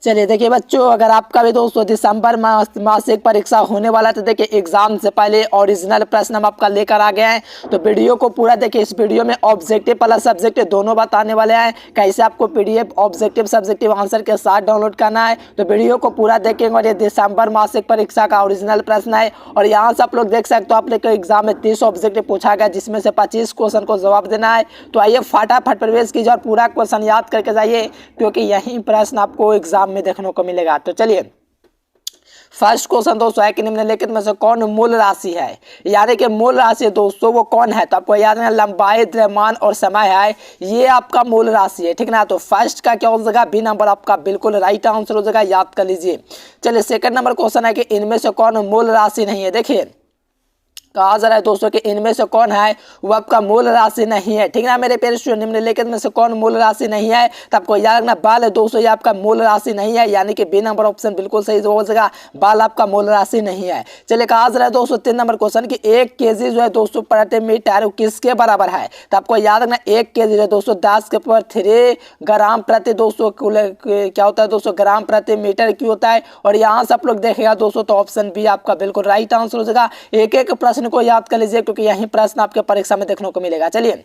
चलिए देखिए बच्चों, अगर आपका भी दोस्तों दिसंबर मासिक परीक्षा होने वाला है तो देखिए एग्जाम से पहले ओरिजिनल प्रश्न हम आपका लेकर आ गए हैं। तो वीडियो को पूरा देखिए। इस वीडियो में ऑब्जेक्टिव प्लस सब्जेक्टिव दोनों बताने वाले हैं, कैसे आपको पीडीएफ ऑब्जेक्टिव सब्जेक्टिव आंसर के साथ डाउनलोड करना है। तो वीडियो को पूरा देखेंगे और ये दिसंबर मासिक परीक्षा का ओरिजिनल प्रश्न है। और यहाँ से आप लोग देख सकते हो, आप लोग एग्जाम में 30 ऑब्जेक्टिव पूछा गया, जिसमें से 25 क्वेश्चन को जवाब देना है। तो आइए फटाफट प्रवेश कीजिए और पूरा क्वेश्चन याद करके जाइए, क्योंकि यही प्रश्न आपको एग्जाम में देखने को मिलेगा। तो चलिए फर्स्ट क्वेश्चन दोस्तों है कि निम्नलिखित में से कौन मूल राशि है, यानी कि मूल राशि दोस्तों वो कौन है। तो आपको याद है लंबाई, द्रव्यमान और समय है, ये आपका मूल राशि है, ठीक ना। तो फर्स्ट का क्या हो जाएगा, बी नंबर आपका बिल्कुल राइट आंसर हो जाएगा, याद कर लीजिए। चलिए सेकंड नंबर क्वेश्चन है कि इनमें से कौन मूल राशि नहीं है। देखिए कहा जा रहा है दोस्तों कि इनमें से कौन है वो आपका मूल राशि नहीं है, ठीक ना मेरे प्यारे स्टूडेंट। निम्नलिखित में से कौन मूल राशि नहीं है, तो आपको याद रखना बाल है दोस्तों, ये आपका मूल राशि नहीं है, यानी कि बी नंबर ऑप्शन बिल्कुल सही हो जाएगा, बाल आपका मूल राशि नहीं है। चलिए कहा जा रहा है दोस्तों 3 नंबर क्वेश्चन कि 1 kg जो है दोस्तों प्रति मीटर किसके बराबर है। तो आपको याद रखना 1 kg जो है दोस्तों 10 के पावर 3 ग्राम प्रति दोस्तों क्या होता है दोस्तों, ग्राम प्रति मीटर क्यों होता है। और यहाँ से आप लोग देखेगा दोस्तों तो ऑप्शन बी आपका बिल्कुल राइट आंसर हो जाएगा। एक एक प्रश्न को याद कर लीजिए, क्योंकि यही प्रश्न आपके परीक्षा में देखने को मिलेगा। चलिए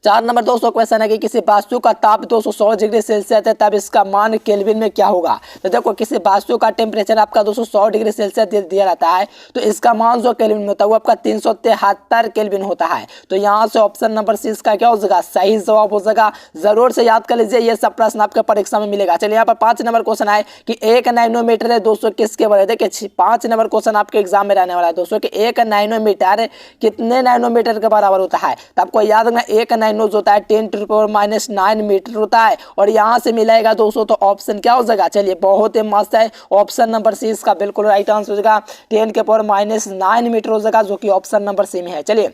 4 नंबर दोस्तों क्वेश्चन है कि किसी वस्तु का ताप 200 डिग्री सेल्सियस है, तब इसका मान केल्विन में क्या होगा। तो देखो किसी वस्तु का टेम्परेचर आपका 200 डिग्री सेल्सियस दिया रहता है, तो इसका मान जो केल्विन में होता है वो आपका 373 केल्विन होता है। तो यहाँ से ऑप्शन नंबर सी इसका क्या हो जाएगा, सही जवाब हो जाएगा। जरूर से याद कर लीजिए, ये सब प्रश्न आपके परीक्षा में मिलेगा। चलिए यहाँ पर 5 नंबर क्वेश्चन है कि 1 नैनोमीटर है दोस्तों किसके बराबर। देखिए 5 नंबर क्वेश्चन आपके एग्जाम में रहने वाला है दोस्तों कि 1 नैनोमीटर कितने नैनोमीटर के बराबर होता है। तो आपको याद रखना 1 नैनो जो होता है 10⁻⁹ मीटर होता है, और यहाँ से मिलेगा दोस्तों तो ऑप्शन क्या हो जाएगा। चलिए बहुत ही मस्त है, ऑप्शन नंबर सी इसका बिल्कुल राइट आंसर हो जाएगा, 10⁻⁹ मीटर हो जाएगा, जो कि ऑप्शन नंबर सी में है। चलिए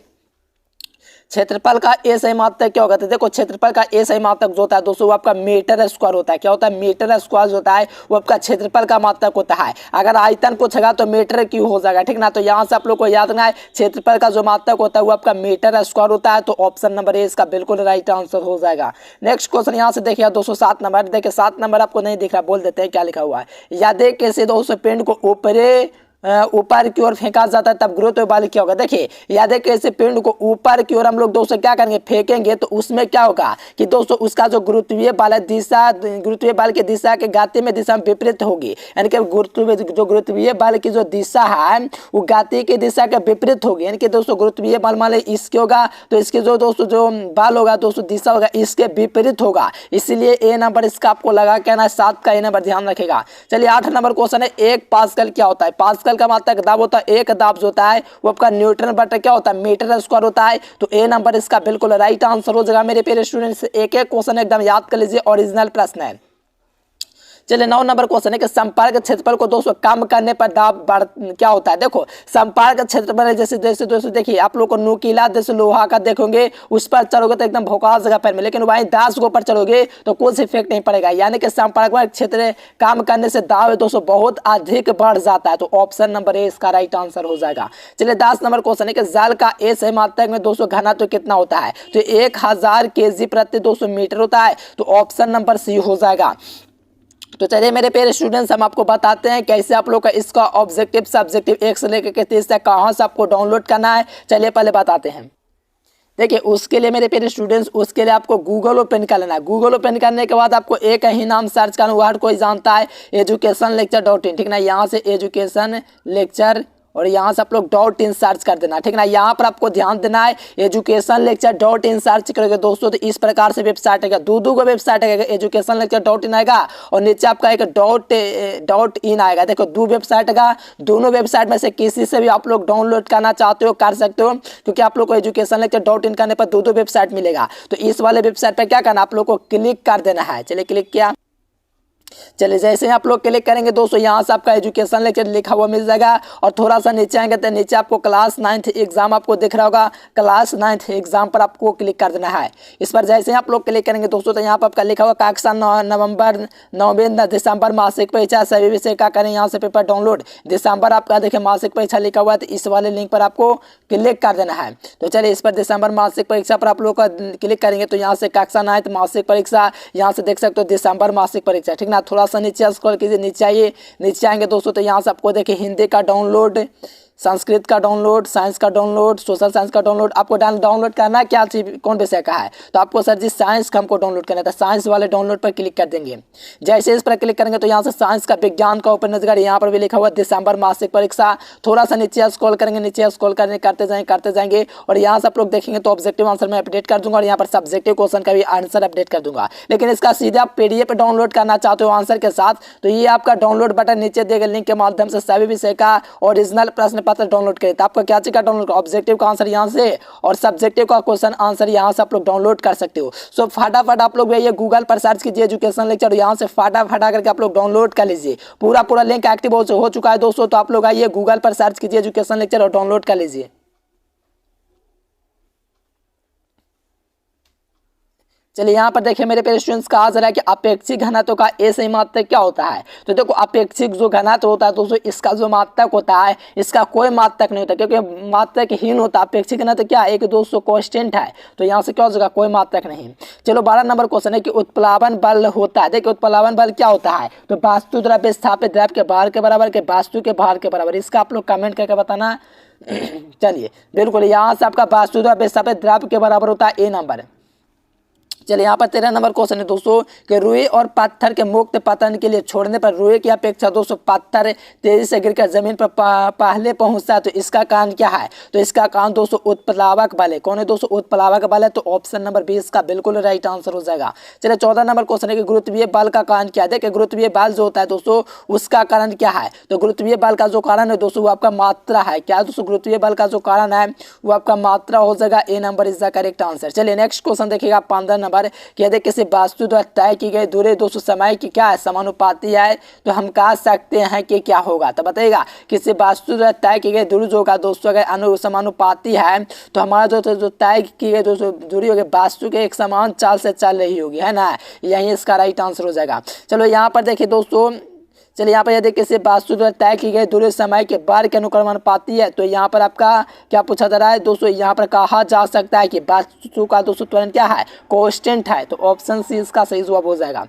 क्षेत्रफल का ए सही मात्रक क्या होगा। तो देखो क्षेत्रफल का ए सही मात्रक जो होता है दोस्तों वो आपका मीटर स्क्वायर होता है। क्या होता है, मीटर स्क्वायर जो होता है वो आपका क्षेत्रफल का मात्रक होता है। अगर आयतन पूछेगा तो मीटर क्यूब हो जाएगा, ठीक ना। तो यहाँ से आप लोग को याद रखना है क्षेत्रफल का जो मात्रक होता है वो आपका मीटर स्क्वायर होता है। तो ऑप्शन नंबर ए इसका बिल्कुल राइट आंसर हो जाएगा। नेक्स्ट क्वेश्चन यहाँ से देखिए दोस्तों 7 नंबर। देखिए 7 नंबर आपको नहीं दिख रहा, बोल देते हैं क्या लिखा हुआ है। यदि किसी दोस्तों पिंड को ऊपर की ओर फेंका जाता है तब गुरुत्व बल क्या होगा। देखिए यदि किसी पिंड को ऊपर की ओर हम लोग दोस्तों क्या करेंगे, फेंकेंगे, तो उसमें क्या होगा कि दोस्तों उसका जो गुरुत्वीय बल है दिशा, गुरुत्वीय बल की दिशा के गति में दिशा में विपरीत होगी, यानी कि गुरुत्वीय बल की जो दिशा है वो गति की दिशा के विपरीत होगी। यानी कि दोस्तों गुरुत्वीय बल मान लीजिए इसके होगा, तो इसके जो दोस्तों जो बल होगा दोस्तों दिशा होगा इसके विपरीत होगा, इसलिए ए नंबर इसका आपको लगा के ना 7 का ए नंबर ध्यान रखेगा। चलिए 8 नंबर क्वेश्चन है 1 पास्कल क्या होता है। पास्कल का मात्रक दाब होता है, एक दाब जो होता है वो आपका न्यूटन बटा क्या होता है, मीटर स्क्वायर होता है। तो ए नंबर इसका बिल्कुल राइट आंसर हो जाएगा मेरे प्यारे स्टूडेंट्स। एक एक क्वेश्चन एकदम याद कर लीजिए, ओरिजिनल प्रश्न है। चलिए 9 नंबर क्वेश्चन है कि संपर्क क्षेत्रफल को दोस्तों कम करने पर दाब क्या होता है। देखो संपर्क क्षेत्रफल जैसे जैसे दोस्तों देखिए आप लोग को नुकीला जैसे लोहा का देखोगे उस पर चलोगे तो एकदम भोकाल जगह पर में, लेकिन वहीं 10 के ऊपर चलोगे तो कुछ इफेक्ट नहीं पड़ेगा। यानी कि संपर्क क्षेत्र कम करने से दाब दोस्तों बहुत अधिक बढ़ जाता है। तो ऑप्शन नंबर ए इसका राइट आंसर हो जाएगा। चलिए 10 नंबर क्वेश्चन है कि जल का ए सही मात्रक में दोस्तों घनत्व कितना होता है। तो 1000 kg प्रति 200 मीटर होता है। तो ऑप्शन नंबर सी हो जाएगा। तो चलिए मेरे प्यारे स्टूडेंट्स हम आपको बताते हैं कैसे आप लोग का इसका ऑब्जेक्टिव सब्जेक्टिव 1 से लेकर के 30 तक कहाँ से आपको डाउनलोड करना है। चलिए पहले बताते हैं। देखिए उसके लिए मेरे प्यारे स्टूडेंट्स उसके लिए आपको गूगल ओपन कर लेना है। गूगल ओपन करने के बाद आपको एक ही नाम सर्च करना, वर्ड कोई जानता है educationlecture.in, ठीक ना। यहाँ से एजुकेशन लेक्चर और यहाँ से आप लोग .in सर्च कर देना, ठीक ना। यहाँ पर आपको ध्यान देना है educationlecture.in सर्च करोगे दोस्तों तो इस प्रकार से वेबसाइट आएगा, दो को वेबसाइट आएगा, educationlecture.in आएगा और नीचे आपका एक .in आएगा। देखो 2 वेबसाइट आएगा, दोनों वेबसाइट में से किसी से भी आप लोग डाउनलोड करना चाहते हो कर सकते हो, क्योंकि आप लोग को educationlecture.in करने पर 2 वेबसाइट मिलेगा। तो इस वाले वेबसाइट पर क्या करना, आप लोग को क्लिक कर देना है। चलिए क्लिक किया। चलिए जैसे आप लोग क्लिक करेंगे दोस्तों यहाँ से आपका एजुकेशन लेक्चर लिखा हुआ मिल जाएगा और थोड़ा सा नीचे आएंगे तो नीचे आपको क्लास 9th एग्जाम आपको दिख रहा होगा। क्लास 9th एग्जाम पर आपको क्लिक कर देना है। इस पर जैसे आप लोग क्लिक करेंगे दोस्तों तो यहाँ पर आपका लिखा हुआ कक्षा नवंबर दिसंबर मासिक परीक्षा सभी विषय का करें यहाँ से पेपर डाउनलोड। दिसंबर आपका देखिए मासिक परीक्षा लिखा हुआ है, तो इस वाले लिंक पर आपको क्लिक कर देना है। तो चलिए इस पर दिसंबर मासिक परीक्षा पर आप लोग का क्लिक करेंगे तो यहाँ से कक्षा 9th मासिक परीक्षा यहाँ से देख सकते हो दिसंबर मासिक परीक्षा, ठीक ना। थोड़ा थोड़ा सा नीचे स्क्रॉल कीजिए, नीचे आइए, नीचे आएंगे दोस्तों तो यहाँ से आपको देखिए हिंदी का डाउनलोड, संस्कृत का डाउनलोड, साइंस का डाउनलोड, सोशल साइंस का डाउनलोड। आपको डाउनलोड करना है क्या चीज, कौन विषय का है, तो आपको सर जी साइंस का हमको डाउनलोड करना था, साइंस वाले डाउनलोड पर क्लिक कर देंगे। जैसे इस पर क्लिक करेंगे तो यहाँ से साइंस का विज्ञान का ओपन नजर, यहाँ पर भी लिखा हुआ दिसंबर मासिक परीक्षा। थोड़ा सा नीचे स्क्रॉल करेंगे, नीचे स्क्रॉल करते जाएंगे और यहाँ से आप लोग देखेंगे तो ऑब्जेक्टिव आंसर मैं अपडेट कर दूंगा और यहाँ पर सब्जेक्टिव क्वेश्चन का भी आंसर अपडेट कर दूंगा। लेकिन इसका सीधे आप PDF डाउनलोड करना चाहते हो आंसर के साथ, तो ये आपका डाउनलोड बटन नीचे दिए गए लिंक के माध्यम से सभी विषय का ओरिजिनल प्रश्न पत्र डाउनलोड करें। आपका क्या चीज का डाउनलोड, ऑब्जेक्टिव का आंसर यहाँ से और सब्जेक्टिव का क्वेश्चन आंसर यहाँ से आप लोग डाउनलोड कर सकते हो। सो फटाफट आप लोग ये गूगल पर सर्च कीजिए एजुकेशन लेक्चर, यहाँ से फटाफट करके आप लोग डाउनलोड कर लीजिए। पूरा लिंक एक्टिव हो चुका है दोस्तों, तो आप लोग आइए गूगल पर सर्च कीजिए एजुकेशन लेक्चर और डाउनलोड कर लीजिए। चलिए यहाँ पर देखिए मेरे प्यारे स्टूडेंट्स, कहा जा रहा है कि अपेक्षिक घनत्व का ए सही मात्रक क्या होता है। तो देखो अपेक्षिक जो घनत्व होता है दोस्तों, इसका जो मात्रक होता है इसका कोई मात्रक नहीं होता, क्योंकि मात्रकहीन होता है। अपेक्षिक घनत्व क्या है, एक दोस्तों कांस्टेंट है, तो यहाँ से क्या हो जाएगा, कोई मात्रक नहीं। चलो 12 नंबर क्वेश्चन है कि उत्प्लावन बल होता है। देखिए उत्प्लावन बल क्या होता है, तो वास्तु द्रव्य स्थापित द्रव्य के भार के बराबर के वास्तु के भार के बराबर। इसका आप लोग कमेंट करके बताना। चलिए बिल्कुल, यहाँ से आपका वास्तु द्रव्य स्थापित द्रव्य के बराबर होता है ए नंबर। चलिए यहाँ पर 13 नंबर क्वेश्चन है दोस्तों कि रुई और पत्थर के मुक्त पतन के लिए छोड़ने पर रुई की अपेक्षा दोस्तों पत्थर तेजी से गिरकर जमीन पर पहले पहुंचता है, तो इसका कारण क्या है। तो इसका कारण दोस्तों उत्प्लावक बल है। कौन है दोस्तों, उत्प्लावक बल है, तो ऑप्शन नंबर 20 का बिल्कुल राइट आंसर हो जाएगा। चलिए 14 नंबर क्वेश्चन है कि गुरुत्वीय बल का कारण क्या है। देखिए गुरुत्वीय बल जो होता है दोस्तों उसका कारण क्या है, तो गुरुत्वीय बल का जो कारण है दोस्तों वो आपका मात्रा है। क्या है दोस्तों, गुरुत्वीय बल का जो कारण है वो आपका मात्रा हो जाएगा, A number is the correct answer. चलिए नेक्स्ट क्वेश्चन देखिएगा 15 नंबर कि यदि किसी वास्तु द्वारा तय की गई दूरी दोस्तों समय की क्या है, समानुपाती है, तो हम कह सकते हैं कि क्या होगा। तो बताइएगा किसी वास्तु द्वारा तय की गई दूरी जो होगा दोस्तों अगर समानुपाती है तो हमारा जो तय की गई दोस्तों दूरी होगी वास्तु के एक समान चाल से चल रही होगी, है ना, यही इसका राइट आंसर हो जाएगा। चलो यहाँ पर देखिए दोस्तों, चलिए यहाँ पर यदि किसी वास्तु द्वारा तय की गई दूरी समय के बार के अनुक्रमण पाती है, तो यहाँ पर आपका क्या पूछा जा रहा है दोस्तों, यहाँ पर कहा जा सकता है कि वास्तु का दोस्तों त्वरण क्या है, कांस्टेंट है, तो ऑप्शन सी इसका सही जवाब हो जाएगा।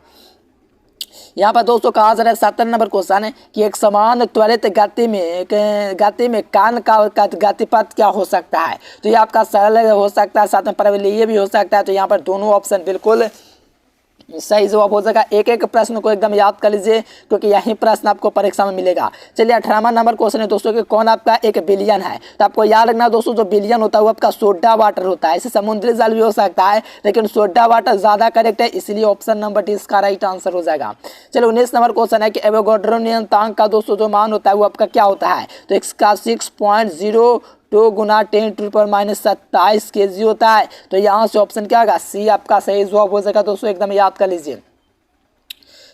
यहाँ पर दोस्तों कहा जा रहा है 17 नंबर क्वेश्चन है कि एक समान त्वरित गति में कान का गतिपथ क्या हो सकता है। तो ये आपका सरल हो सकता है, साथ में परवलयीय भी हो सकता है, तो यहाँ पर दोनों ऑप्शन बिल्कुल सही जवाब हो जाएगा। एक एक प्रश्न को एकदम याद कर लीजिए क्योंकि यही प्रश्न आपको परीक्षा में मिलेगा। चलिए 18वां नंबर क्वेश्चन है दोस्तों कि कौन आपका एक बिलियन है। तो आपको याद रखना दोस्तों जो बिलियन होता है वो आपका सोडा वाटर होता है, इसे समुद्री जल भी हो सकता है लेकिन सोडा वाटर ज्यादा करेक्ट है, इसलिए ऑप्शन नंबर डी इसका राइट आंसर हो जाएगा। चलो 19 नंबर क्वेश्चन है कि एवोगाड्रो नियतांक का दोस्तों जो मान होता है वो आपका क्या होता है। तो इसका 6.02 गुना 10⁻27 kg होता है, तो यहाँ से ऑप्शन क्या होगा, सी आपका सही जवाब हो जाएगा दोस्तों, एकदम याद कर लीजिए।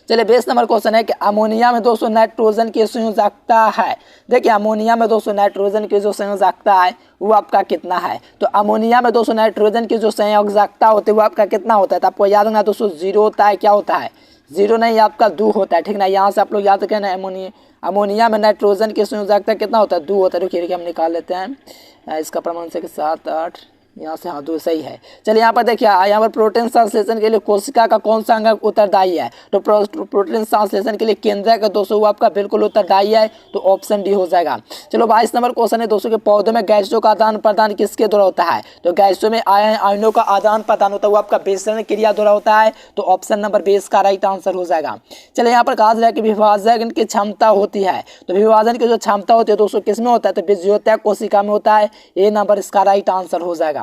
चलिए 20 नंबर क्वेश्चन है कि अमोनिया में दोस्तों नाइट्रोजन की संयोजकता है। देखिए अमोनिया में दोस्तों नाइट्रोजन की जो संयोजकता है वो आपका कितना है। तो अमोनिया में दोस्तों नाइट्रोजन की जो संयोजकता होती है वो आपका कितना होता है। तो आपको याद रखना दोस्तों 0 होता है, क्या होता है 0 नहीं, आपका 2 होता है, ठीक ना। यहाँ से आप लोग याद रखें अमोनिया में नाइट्रोजन की संयोजकता कितना होता है, 2 होता है। रुकिए हम निकाल लेते हैं इसका प्रमाण से 7 8 यहाँ से, हाँ 2 सही है। चलिए यहाँ पर देखिए यहाँ पर प्रोटीन संश्लेषण के लिए कोशिका का कौन सा अंग उत्तरदायी है। तो प्रोटीन संश्लेषण के लिए केंद्रक का दोस्तों वो आपका बिल्कुल उत्तरदायी है, तो ऑप्शन डी हो जाएगा। चलो 22 नंबर क्वेश्चन है दोस्तों के पौधों में गैसों का आदान प्रदान किसके द्वारा होता है। तो गैसों में आयनों का आदान प्रदान होता है वो आपका विसरण क्रिया द्वारा होता है, तो ऑप्शन नंबर 20 का राइट आंसर हो जाएगा। चलिए यहाँ पर कहा जा रहा है कि विभाजन की क्षमता होती है। तो विभाजन की जो क्षमता होती है दोस्तों किसमें होता है, तो विद्युतीय कोशिका में होता है, ये नंबर इसका राइट आंसर हो जाएगा।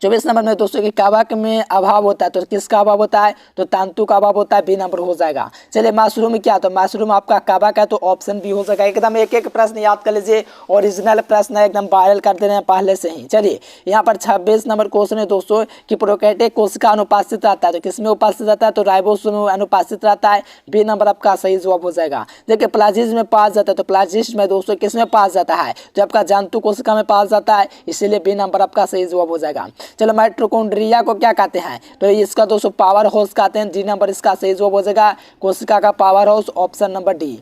24 नंबर में दोस्तों कि कवक में अभाव होता है, तो किसका अभाव होता है, तो तंतु का अभाव होता है, बी नंबर हो जाएगा। चलिए मशरूम क्या, तो मशरूम आपका कवक है, तो ऑप्शन बी हो जाएगा। एकदम एक एक प्रश्न याद कर लीजिए, ओरिजिनल प्रश्न है, एकदम वायरल कर दे रहे हैं पहले से ही। चलिए यहाँ पर 26 नंबर क्वेश्चन है दोस्तों कि प्रोकैरियोटिक कोशिका अनुपस्थित रहता है, तो किसमें उपस्थित रहता है, तो राइबोसोम में अनुपस्थित रहता है, बी नंबर आपका सही जवाब हो जाएगा। देखिए प्लाजिस्ट में पाया जाता है, तो प्लाजिस्ट में दोस्तों किसमें पाया जाता है, जो आपका जंतु कोशिका में पाया जाता है, इसीलिए बी नंबर आपका सही जवाब हो जाएगा। चलो माइटोकॉन्ड्रिया को क्या कहते हैं, तो इसका दोस्तों पावर हाउस कहते हैं, डी नंबर इसका सही जवाब हो जाएगा, कोशिका का power house, option number D.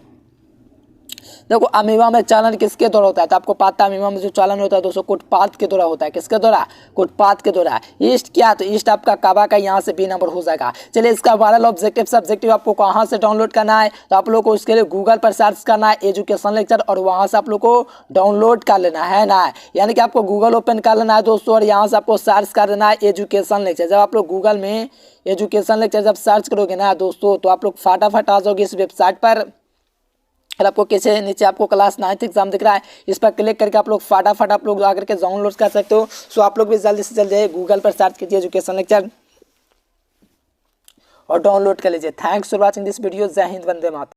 देखो अमीबा में चालन किसके द्वारा होता है, तो आपको पता है अमीबा में जो चालन होता है दोस्तों कुटपाथ के द्वारा होता है। किसके द्वारा? कुटपाथ के द्वारा। ईस्ट क्या? तो ईस्ट आपका काबा का यहाँ से बी नंबर हो जाएगा। चलिए इसका वायरल ऑब्जेक्टिव सब्जेक्टिव आपको कहाँ से डाउनलोड करना है, तो आप लोग को उसके लिए गूगल पर सर्च करना है एजुकेशन लेक्चर, और वहाँ से आप लोग को डाउनलोड कर लेना है ना। यानी कि आपको गूगल ओपन कर लेना है दोस्तों, और यहाँ से आपको सर्च कर देना है एजुकेशन लेक्चर। जब आप लोग गूगल में एजुकेशन लेक्चर जब सर्च करोगे ना दोस्तों, तो आप लोग फटाफट आ जाओगे इस वेबसाइट पर। और आपको कैसे नीचे आपको क्लास 9th एग्जाम दिख रहा है, इस पर क्लिक करके आप लोग फटाफट आप लोग आकर के डाउनलोड कर सकते हो। सो आप लोग भी जल्दी से जल्दी गूगल पर सर्च कीजिए एजुकेशन लेक्चर और डाउनलोड कर लीजिए। Thanks for watching this video. जय हिंद, वंदे मातरम।